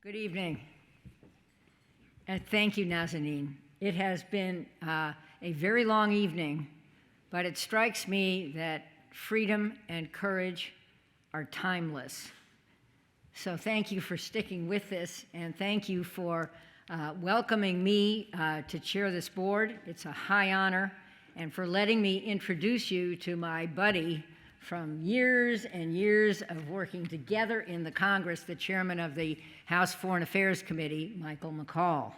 Good evening. And thank you, Nazanin. It has been a very long evening, but it strikes me that freedom and courage are timeless. So thank you for sticking with this, and thank you for welcoming me to chair this board. It's a high honor, and for letting me introduce you to my buddy from years and years of working together in the Congress, the chairman of the House Foreign Affairs Committee, McCaul.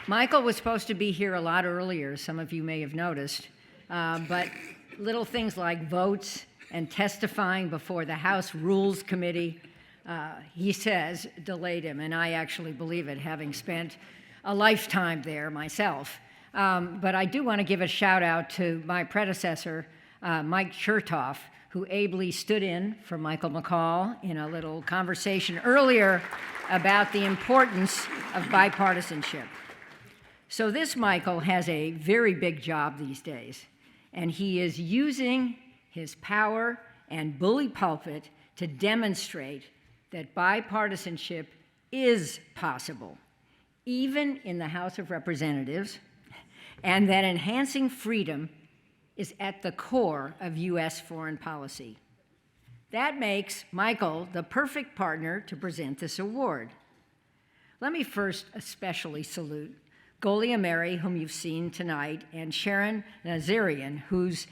Michael was supposed to be here a lot earlier, some of you may have noticed, but little things like votes and testifying before the House Rules Committee, he says, delayed him, and I actually believe it, having spent a lifetime there myself. But I do want to give a shout out to my predecessor, Mike Chertoff, who ably stood in for Michael McCaul in a little conversation earlier about the importance of bipartisanship. So this Michael has a very big job these days, and he is using his power and bully pulpit to demonstrate that bipartisanship is possible, even in the House of Representatives, and that enhancing freedom is at the core of U.S. foreign policy. That makes Michael the perfect partner to present this award. Let me first especially salute Golia Mary, whom you've seen tonight, and Sharon Nazarian, whose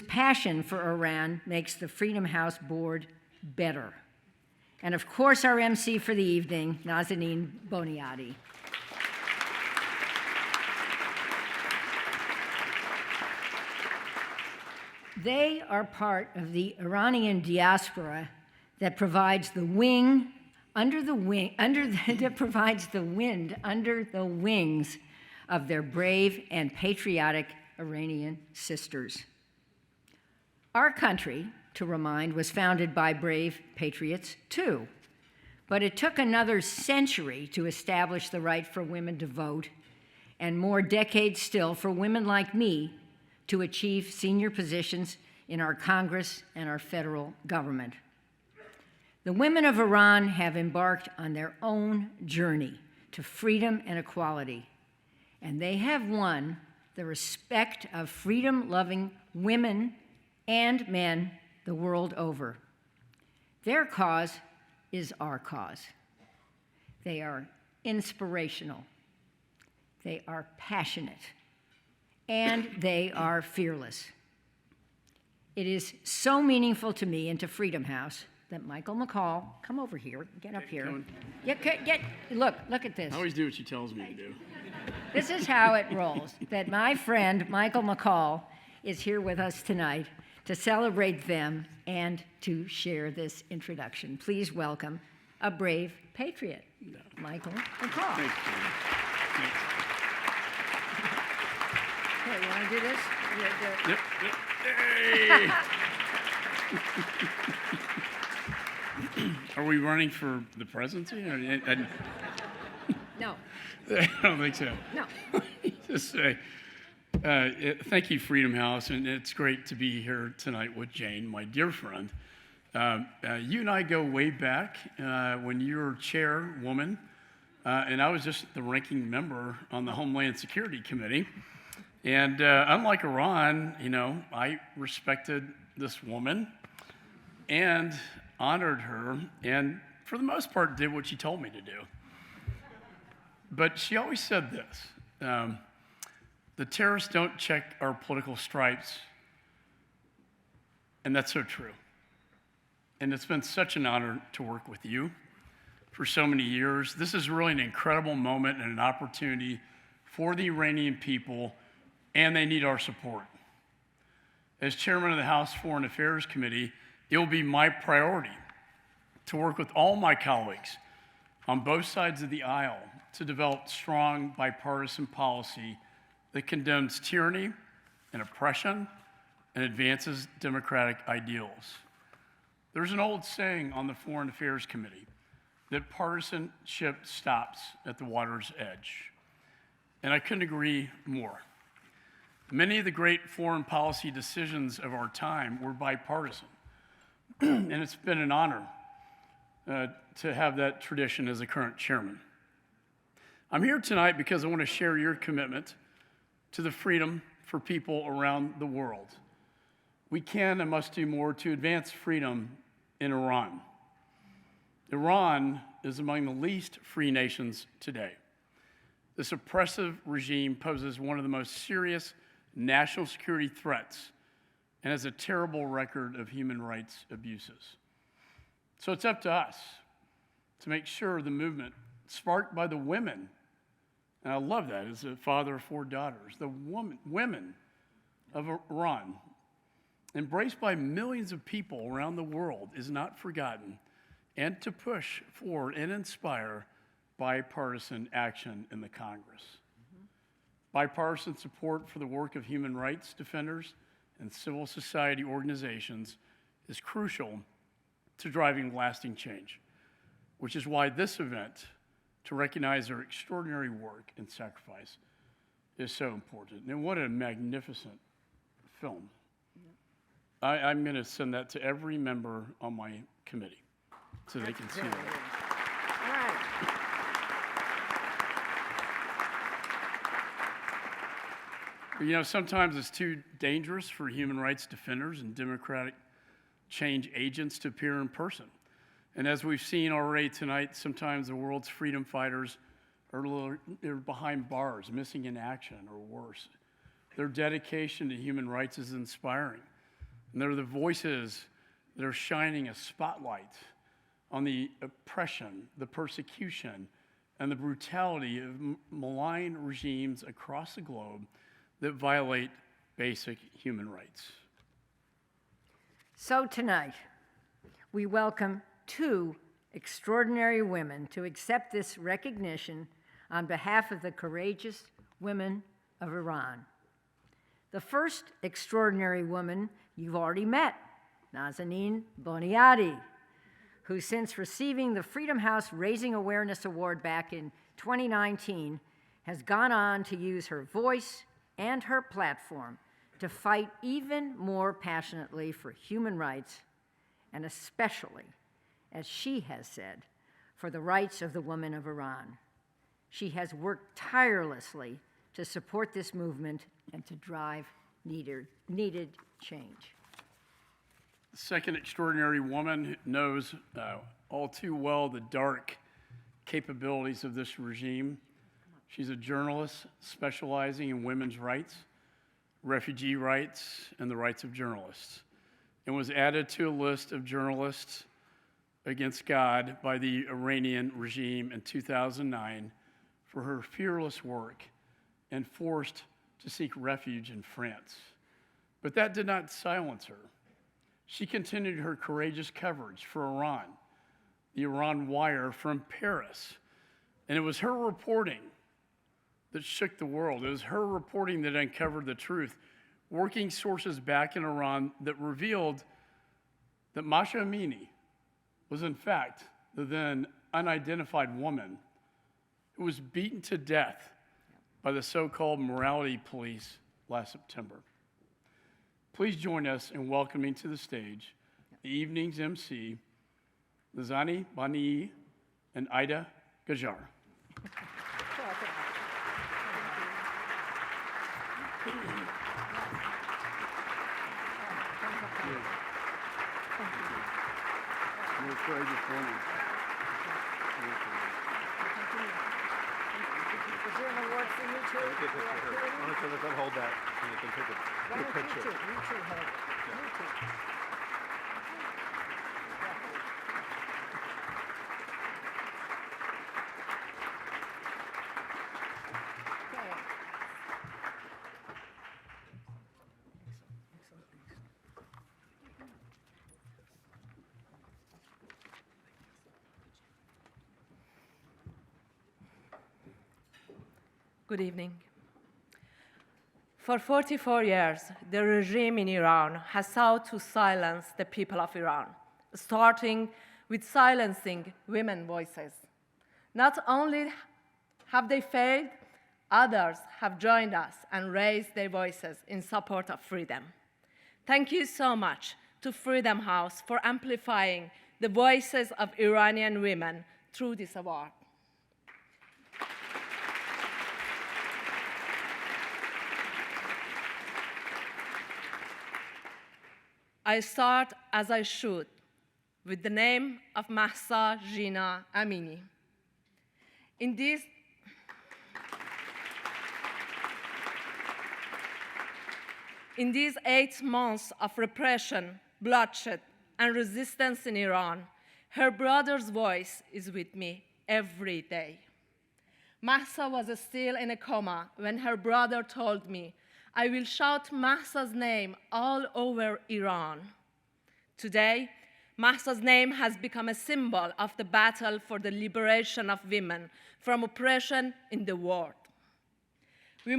passion for Iran makes the Freedom House board better. And of course, our MC for the evening, Nazanin Boniadi. They are part of the Iranian diaspora that provides the wind under the wings of their brave and patriotic Iranian sisters. Our country, to remind, was founded by brave patriots too, but it took another century to establish the right for women to vote, and more decades still for women like me to achieve senior positions in our Congress and our federal government. The women of Iran have embarked on their own journey to freedom and equality, and they have won the respect of freedom-loving women and men the world over. Their cause is our cause. They are inspirational, they are passionate, and they are fearless. It is so meaningful to me and to Freedom House that Michael McCaul, come over here, get up here. Look at this. I always do what she tells me to do. This is how it rolls, that my friend Michael McCaul is here with us tonight to celebrate them and to share this introduction. Please welcome a brave patriot, Michael McCaul. Thank you. Okay, you want to do this? Yep. Hey! Are we running for the presidency? No. I don't think so. No. Just say, thank you, Freedom House, and it's great to be here tonight with Jane, my dear friend. You and I go way back when you were chairwoman, and I was just the ranking member on the Homeland Security Committee. And unlike Iran, I respected this woman and honored her, and for the most part did what she told me to do. But she always said this, the terrorists don't check our political stripes, and that's so true. And it's been such an honor to work with you for so many years. This is really an incredible moment and an opportunity for the Iranian people, and they need our support. As chairman of the House Foreign Affairs Committee, it will be my priority to work with all my colleagues on both sides of the aisle to develop strong bipartisan policy that condemns tyranny and oppression and advances democratic ideals. There's an old saying on the Foreign Affairs Committee that partisanship stops at the water's edge, and I couldn't agree more. Many of the great foreign policy decisions of our time were bipartisan, and it's been an honor to have that tradition as the current chairman. I'm here tonight because I want to share your commitment to the freedom for people around the world. We can and must do more to advance freedom in Iran. Iran is among the least free nations today. This oppressive regime poses one of the most serious national security threats and has a terrible record of human rights abuses. So it's up to us to make sure the movement sparked by the women, and I love that as a father of 4 daughters, the women of Iran, embraced by millions of people around the world, is not forgotten, and to push forward and inspire bipartisan action in the Congress. Bipartisan support for the work of human rights defenders and civil society organizations is crucial to driving lasting change, which is why this event, to recognize their extraordinary work and sacrifice, is so important. And what a magnificent film. I'm going to send that to every member on my committee so they can see that. All right. You know, sometimes it's too dangerous for human rights defenders and democratic change agents to appear in person. And as we've seen already tonight, sometimes the world's freedom fighters they're behind bars, missing in action, or worse. Their dedication to human rights is inspiring. And they're the voices that are shining a spotlight on the oppression, the persecution, and the brutality of malign regimes across the globe that violate basic human rights. So tonight, we welcome 2 extraordinary women to accept this recognition on behalf of the courageous women of Iran. The first extraordinary woman you've already met, Nazanin Boniadi, who since receiving the Freedom House Raising Awareness Award back in 2019, has gone on to use her voice and her platform to fight even more passionately for human rights, and especially, as she has said, for the rights of the women of Iran. She has worked tirelessly to support this movement and to drive needed change. The second extraordinary woman knows all too well the dark capabilities of this regime. She's a journalist specializing in women's rights, refugee rights, and the rights of journalists, and was added to a list of journalists against God by the Iranian regime in 2009 for her fearless work and forced to seek refuge in France. But that did not silence her. She continued her courageous coverage for Iran, the Iran Wire from Paris. And it was her reporting that shook the world. It was her reporting that uncovered the truth, working sources back in Iran that revealed that Masha Amini was in fact the then unidentified woman who was beaten to death by the so-called morality police last September. Please join us in welcoming to the stage the evening's MC, Nazanin Boniadi and Aida Ghajar. Is there an award for you too? Let's hold that and you can take a picture. You two hold it. You two. Okay. Good evening. For 44 years, the regime in Iran has sought to silence the people of Iran, starting with silencing women's voices. Not only have they failed, Others have joined us and raised their voices in support of freedom. Thank you so much to Freedom House for amplifying the voices of Iranian women through this award. I start, as I should, with the name of Mahsa Jina Amini. In these 8 months of repression, bloodshed, and resistance in Iran, her brother's voice is with me every day. Mahsa was still in a coma when her brother told me, "I will shout Mahsa's name all over Iran." Today, Mahsa's name has become a symbol of the battle for the liberation of women from oppression in the world. We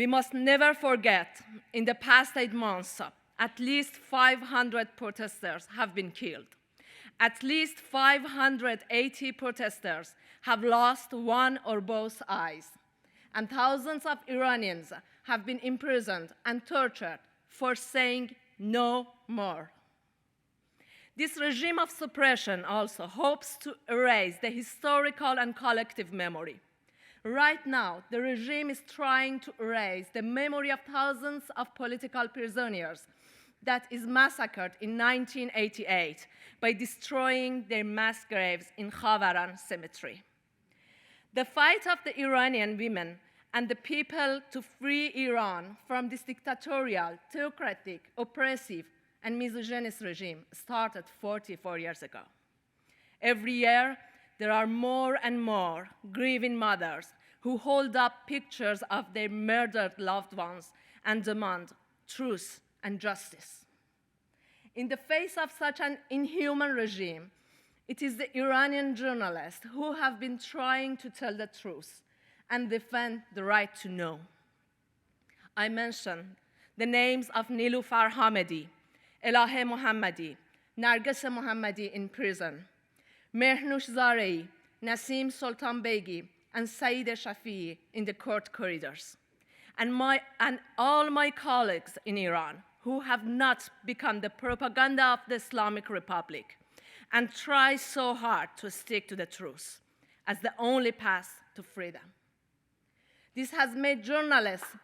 must never forget, in the past 8 months, at least 500 protesters have been killed. At least 580 protesters have lost one or both eyes. And thousands of Iranians have been imprisoned and tortured for saying no more. This regime of suppression also hopes to erase the historical and collective memory. Right now, the regime is trying to erase the memory of thousands of political prisoners that is massacred in 1988 by destroying their mass graves in Khavaran Cemetery. The fight of the Iranian women and the people to free Iran from this dictatorial, theocratic, oppressive, and misogynist regime started 44 years ago. Every year, there are more and more grieving mothers who hold up pictures of their murdered loved ones and demand truth and justice. In the face of such an inhuman regime, it is the Iranian journalists who have been trying to tell the truth and defend the right to know. I mentioned the names of Nilufar Hamedi, Elahe Mohammadi, Narges Mohammadi in prison, Mehrnoush Zarei, Nasim Sultan Begi, and Saeed Shafi'i in the court corridors, and all my colleagues in Iran who have not become the propaganda of the Islamic Republic and try so hard to stick to the truth as the only path to freedom. This has made journalists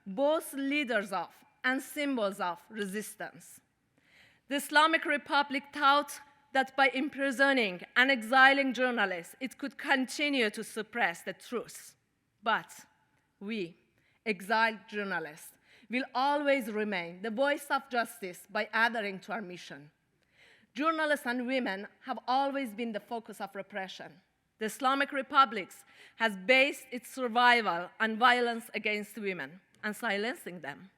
both leaders of and symbols of resistance. The Islamic Republic thought that by imprisoning and exiling journalists, it could continue to suppress the truth. But we, exiled journalists, will always remain the voice of justice by adhering to our mission. Journalists and women have always been the focus of repression. The Islamic Republic has based its survival on violence against women and silencing them.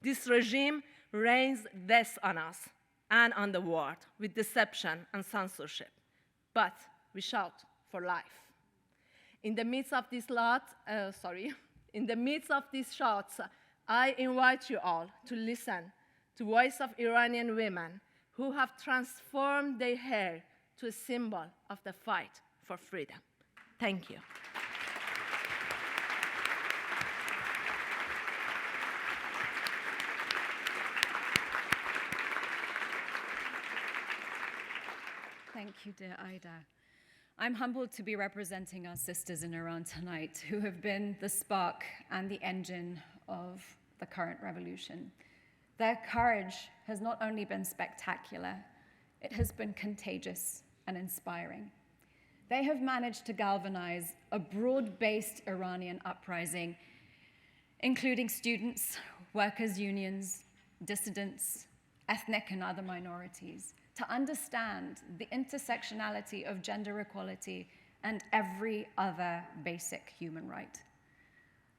This regime rains death on us and on the world with deception and censorship. But we shout for life. In the midst of these shouts, I invite you all to listen to the voice of Iranian women who have transformed their hair to a symbol of the fight for freedom. Thank you. Thank you, dear Aida. I'm humbled to be representing our sisters in Iran tonight, who have been the spark and the engine of the current revolution. Their courage has not only been spectacular, it has been contagious and inspiring. They have managed to galvanize a broad-based Iranian uprising, including students, workers' unions, dissidents, ethnic and other minorities, to understand the intersectionality of gender equality and every other basic human right.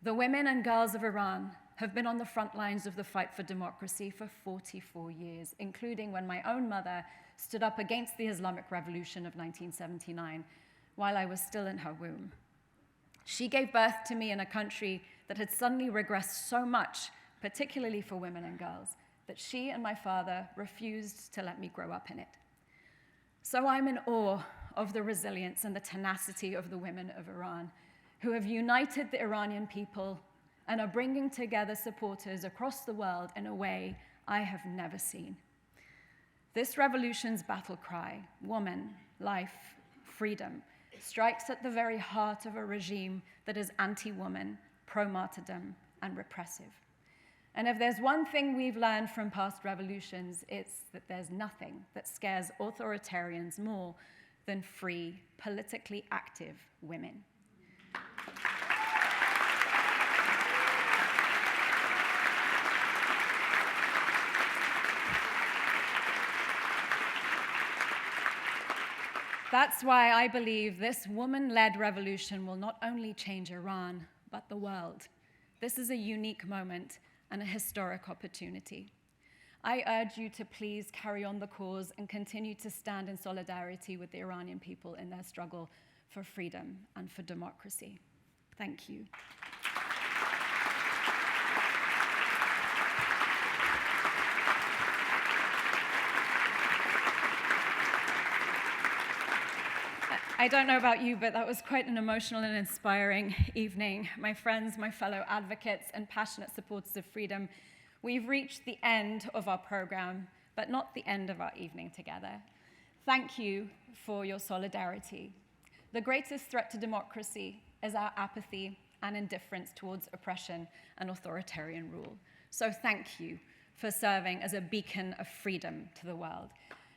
The women and girls of Iran have been on the front lines of the fight for democracy for 44 years, including when my own mother stood up against the Islamic Revolution of 1979 while I was still in her womb. She gave birth to me in a country that had suddenly regressed so much, particularly for women and girls, that she and my father refused to let me grow up in it. So I'm in awe of the resilience and the tenacity of the women of Iran, who have united the Iranian people and are bringing together supporters across the world in a way I have never seen. This revolution's battle cry, woman, life, freedom, strikes at the very heart of a regime that is anti-woman, pro-martyrdom, and repressive. And if there's one thing we've learned from past revolutions, it's that there's nothing that scares authoritarians more than free, politically active women. That's why I believe this woman-led revolution will not only change Iran, but the world. This is a unique moment and a historic opportunity. I urge you to please carry on the cause and continue to stand in solidarity with the Iranian people in their struggle for freedom and for democracy. Thank you. I don't know about you, but that was quite an emotional and inspiring evening. My friends, my fellow advocates, and passionate supporters of freedom, we've reached the end of our program, but not the end of our evening together. Thank you for your solidarity. The greatest threat to democracy is our apathy and indifference towards oppression and authoritarian rule. So thank you for serving as a beacon of freedom to the world.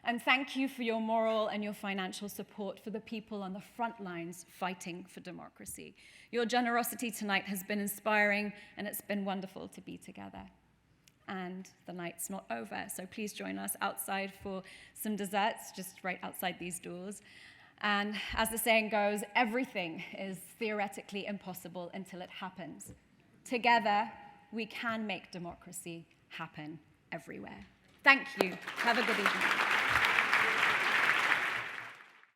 And thank you for your moral and your financial support for the people on the front lines fighting for democracy. Your generosity tonight has been inspiring, and it's been wonderful to be together. And the night's not over, so please join us outside for some desserts, just right outside these doors. And as the saying goes, everything is theoretically impossible until it happens. Together, we can make democracy happen everywhere. Thank you. Have a good evening.